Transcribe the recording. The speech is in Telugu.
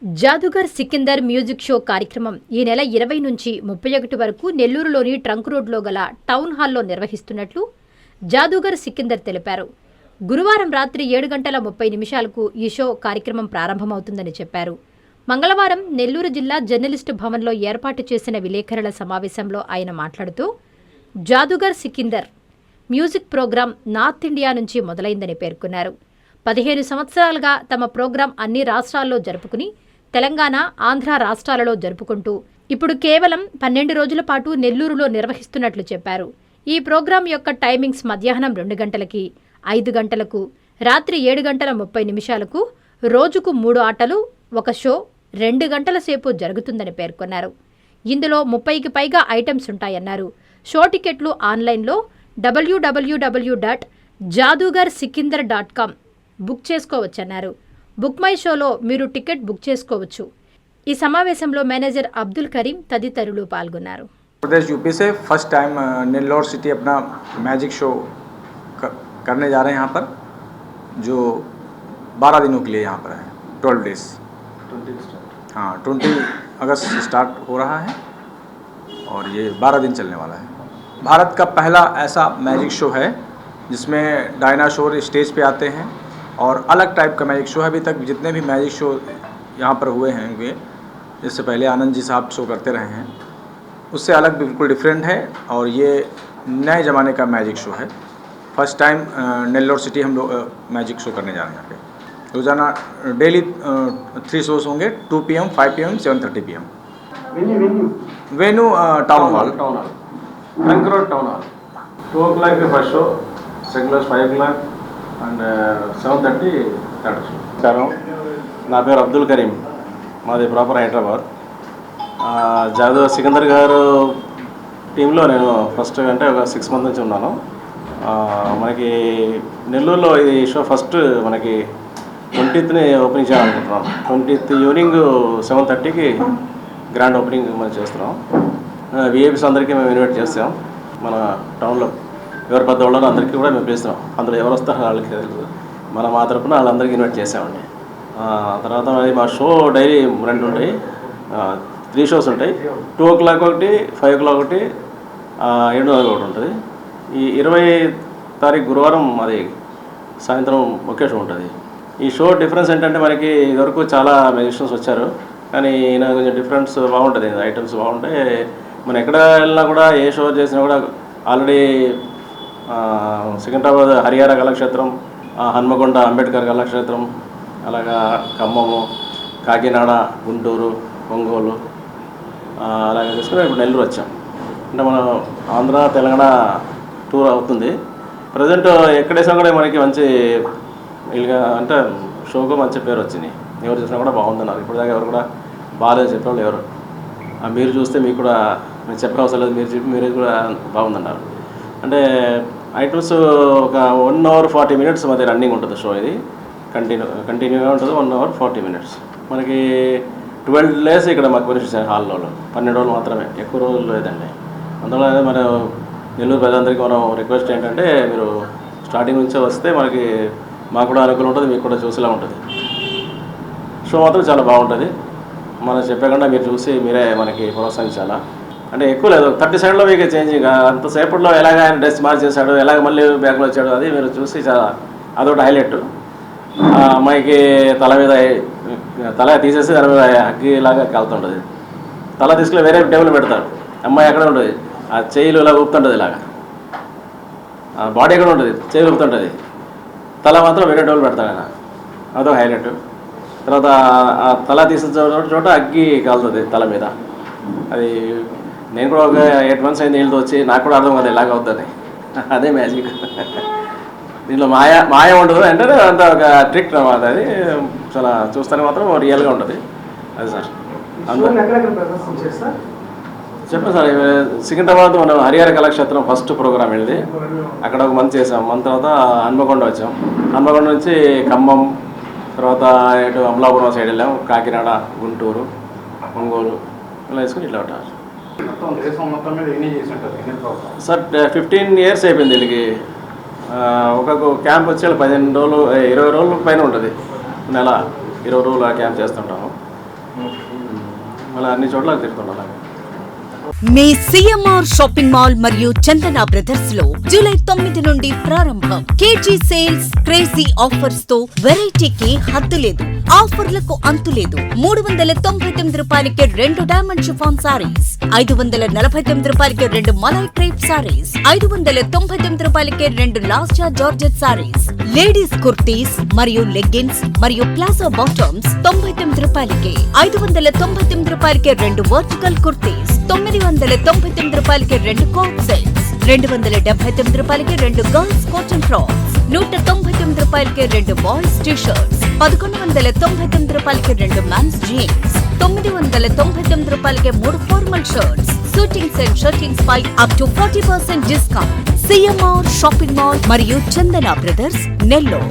జాదుగర్ సికిందర్ మ్యూజిక్ షో కార్యక్రమం ఈ నెల 20 నుంచి 31 వరకు నెల్లూరులోని ట్రంక్ రోడ్లో గల టౌన్ హాల్లో నిర్వహిస్తున్నట్లు జాదుగర్ సికిందర్ తెలిపారు. గురువారం రాత్రి 7:30 ఈ షో కార్యక్రమం ప్రారంభమవుతుందని చెప్పారు. మంగళవారం నెల్లూరు జిల్లా జర్నలిస్టు భవన్లో ఏర్పాటు చేసిన విలేకరుల సమావేశంలో ఆయన మాట్లాడుతూ Jadugar Sikandar music program north India నుంచి మొదలైందని పేర్కొన్నారు. 15 సంవత్సరాలుగా తమ ప్రోగ్రాం అన్ని రాష్ట్రాల్లో జరుపుకుని తెలంగాణ, ఆంధ్ర రాష్ట్రాలలో జరుపుకుంటూ ఇప్పుడు కేవలం 12 రోజుల పాటు నెల్లూరులో నిర్వహిస్తున్నట్లు చెప్పారు. ఈ ప్రోగ్రాం యొక్క టైమింగ్స్ మధ్యాహ్నం 2 గంటలకి, 5 గంటలకు, రాత్రి 7:30 రోజుకు 3 ఆటలు, ఒక షో 2 గంటల సేపు జరుగుతుందని పేర్కొన్నారు. ఇందులో 30కి పైగా ఐటమ్స్ ఉంటాయన్నారు. షో టికెట్లు ఆన్లైన్లో www.jadugarsikindar.com బుక్ చేసుకోవచ్చన్నారు. బుక్ మై షోలో మీరు టికెట్ బుక్ చేసుకోవచ్చు. ఈ సమావేశంలో మేనేజర్ అబ్దుల్ కరీం తదితరులు పాల్గొన్నారు. प्रदेश यूपी से फर्स्ट टाइम नेल्लोर सिटी अपना मैजिक शो करने जा रहे हैं यहाँ पर, जो 12 दिनों के लिए यहाँ पर है. 12 डेज. 20 अगस्त से स्टार्ट हो रहा है और ये 12 दिन चलने वाला है. भारत का पहला ऐसा मैजिक शो है जिसमें डायनासोर स्टेज पे आते हैं और अलग टाइप का मैजिक शो है. अभी तक जितने भी मैजिक शो यहाँ पर हुए हैं वे, इससे पहले आनंद जी साहब शो करते रहे हैं, उससे अलग बिल्कुल डिफरेंट है और ये नए ज़माने का मैजिक शो है. फर्स्ट टाइम नेल्लोर सिटी हम लोग मैजिक शो करने जा रहे हैं यहाँ पे. रोज़ाना डेली 3 शोज होंगे, 2 PM, 5 PM, 7:30 PM. Venue town hall. Trunk road town hall. 2 o'clock first show, second 5 o'clock and 7:30 third show. నమస్కారం, నా పేరు అబ్దుల్ కరీం, మాది ప్రాపర్ హైదరాబాద్. జాదుగర్ సికిందర్ గారు టీంలో నేను ఫస్ట్ అంటే ఒక 6 months నుంచి ఉన్నాను. మనకి నెల్లూరులో ఈ షో ఫస్ట్ మనకి 20th ఓపెనింగ్ చేయాలనుకుంటున్నాం. 20th ఈవినింగ్ 7:30కి గ్రాండ్ ఓపెనింగ్ మనం చేస్తున్నాం. విఐపీస్ అందరికీ మేము ఇన్వైట్ చేస్తాం. మన టౌన్లో ఎవరు పెద్దవాళ్ళని అందరికీ కూడా మేము పిలుస్తున్నాం. అందులో ఎవరు వస్తారో వాళ్ళకి తెలుసు. మా తరపున వాళ్ళందరికీ ఇన్వైట్ చేసామండి. తర్వాత మరి మా షో డైలీ 2 ఉంటాయి, 3 shows ఉంటాయి. 2 o'clock ఒకటి, 5 o'clock ఒకటి, 7 ఒకటి ఉంటుంది. ఈ 20 తారీఖు గురువారం అది సాయంత్రం ఒకే షో ఉంటుంది. ఈ షో డిఫరెన్స్ ఏంటంటే మనకి ఇదివరకు చాలా మ్యూజిషియన్స్ వచ్చారు, కానీ ఈయన కొంచెం డిఫరెన్స్ బాగుంటుంది. ఐటమ్స్ బాగుంటాయి. మనం ఎక్కడ వెళ్ళినా కూడా ఏ షో చేసినా కూడా ఆల్రెడీ సికింద్రాబాద్ హరియారా కళాక్షేత్రం, హన్మకొండ అంబేద్కర్ కళాక్షేత్రం, అలాగా ఖమ్మము, కాకినాడ, గుంటూరు, ఒంగోలు అలాగే తీసుకుని ఇప్పుడు నెల్లూరు వచ్చాం. అంటే మనం ఆంధ్ర తెలంగాణ టూర్ అవుతుంది. ప్రజెంట్ ఎక్కడేసినా కూడా మనకి మంచి వీళ్ళుగా అంటే షోకు మంచి పేరు వచ్చింది. ఎవరు చూసినా కూడా బాగుందన్నారు. ఇప్పుడు దాకా ఎవరు కూడా బాగాలేదు చెప్పేవాళ్ళు ఎవరు. మీరు చూస్తే మీకు కూడా నేను చెప్పవసరం లేదు, మీరు కూడా బాగుందన్నారు. అంటే ఐటమ్స్ ఒక 1 hour 40 minutes మధ్య రన్నింగ్ ఉంటుంది షో. ఇది కంటిన్యూగా ఉంటుంది. 1 hour 40 minutes. మనకి 12 days ఇక్కడ మాకు పరిస్థితి హాల్లో 12 రోజులు మాత్రమే, ఎక్కువ రోజులు లేదండి. అందువల్ల మన నెల్లూరు ప్రజలందరికీ మనం రిక్వెస్ట్ ఏంటంటే మీరు స్టార్టింగ్ నుంచే వస్తే మనకి మాకు కూడా అనుకూలం ఉంటుంది, మీకు కూడా చూసేలా ఉంటుంది. షో మాత్రం చాలా బాగుంటుంది. మనం చెప్పకుండా మీరు చూసి మీరే మనకి ప్రోత్సహించాలా. అంటే ఎక్కువ లేదు, 30 seconds మీకు చేంజింగ్. అంతసేపట్లో ఎలాగ ఆయన డ్రెస్ మార్చేశాడు, ఎలాగ మళ్ళీ బ్యాగ్లో వచ్చాడు, అది మీరు చూసి చాలా అదొకటి హైలైట్. అమ్మాయికి తల తీసేసి దాని మీద అగ్గిలాగా కాలుతుంటుంది. తల తీసుకుని వేరే టేబుల్ పెడతారు, అమ్మాయి ఎక్కడ ఉంటుంది, ఆ చేయిలు ఇలా ఊపుతుంటుంది, ఇలాగా బాడీ ఎక్కడ ఉంటుంది, చేయి ఊపుతుంటుంది, తల మాత్రం వేరే టేబుల్ పెడతాడు ఆయన. అదొక హైలైట్. తర్వాత ఆ తల తీసిన చోట అగ్గి కాలుతుంది తల మీద. అది నేను కూడా ఒక 8 months అయింది నీళ్ళతో వచ్చి, నాకు కూడా అర్థం కదా ఎలాగ అవుతుంది. అదే మ్యాజిక్. దీంట్లో మాయ ఉండదు అంటే అంత ఒక ట్రిక్ అన్నమాట. అది చాలా చూస్తానే మాత్రం రియల్గా ఉంటుంది. అది సార్ చెప్పండి సార్. సికింద్రాబాద్ మనం హరియారా కళాక్షేత్రం ఫస్ట్ ప్రోగ్రామ్ వెళ్ళి అక్కడ ఒక మంత్ చేసాం. మన తర్వాత హన్మకొండ వచ్చాం. హన్మకొండ నుంచి ఖమ్మం, తర్వాత ఇటు అమలాపురం సైడ్ వెళ్ళాం, కాకినాడ, గుంటూరు, ఒంగోలు ఇలా వేసుకుని ఇట్లా ఉంటారు సార్. 15 years అయిపోయింది వీళ్ళకి. ఒక్కొక్క క్యాంప్ వచ్చి 15 రోజులు 20 రోజుల పైన ఉంటుంది. నెల 20 రోజులు క్యాంప్ చేస్తుంటాము. మళ్ళీ అన్ని చోట్ల తిరుగుతుండాలి. మీ సిఎంఆర్ షాపింగ్ మాల్ మరియు చందన బ్రదర్స్ లో జూలై 9 నుండి ప్రారంభం. కేజీ సేల్స్, క్రేజీ ఆఫర్స్ తో వెరైటీకి హద్దు లేదు, ఆఫర్లకు అంతు లేదు. 399 రూపాయలకి 2 డైమండ్ షిఫాన్ సారీస్, 549 రూపాయలకి 2 మలై క్రేప్ సారీస్, 599 రూపాయలకి 2 లాస్టా జార్జెట్ సారీస్, లేడీస్ కుర్తీస్ మరియు లెగ్గిన్స్ మరియు ప్లాజో బాటమ్స్ 99 రూపాయలకి, 599 రూపాయలకి 2 వర్టికల్ కుర్తీస్, 999 రూపాయలకి 2 కోట్ సెట్స్, 279 రూపాయలకి 2 గర్ల్స్ కాటన్ ఫ్రాక్స్, 199 రూపాయలకి 2 బాయ్స్ టీ షర్ట్స్, 1199 రూపాయలకి 2 మెన్స్ జీన్స్, 999 రూపాయలకి 3 formal shirts, suitings and shirtings పై up to 40% discount. CMR shopping mall మరియు చందన బ్రదర్స్, నెల్లూరు.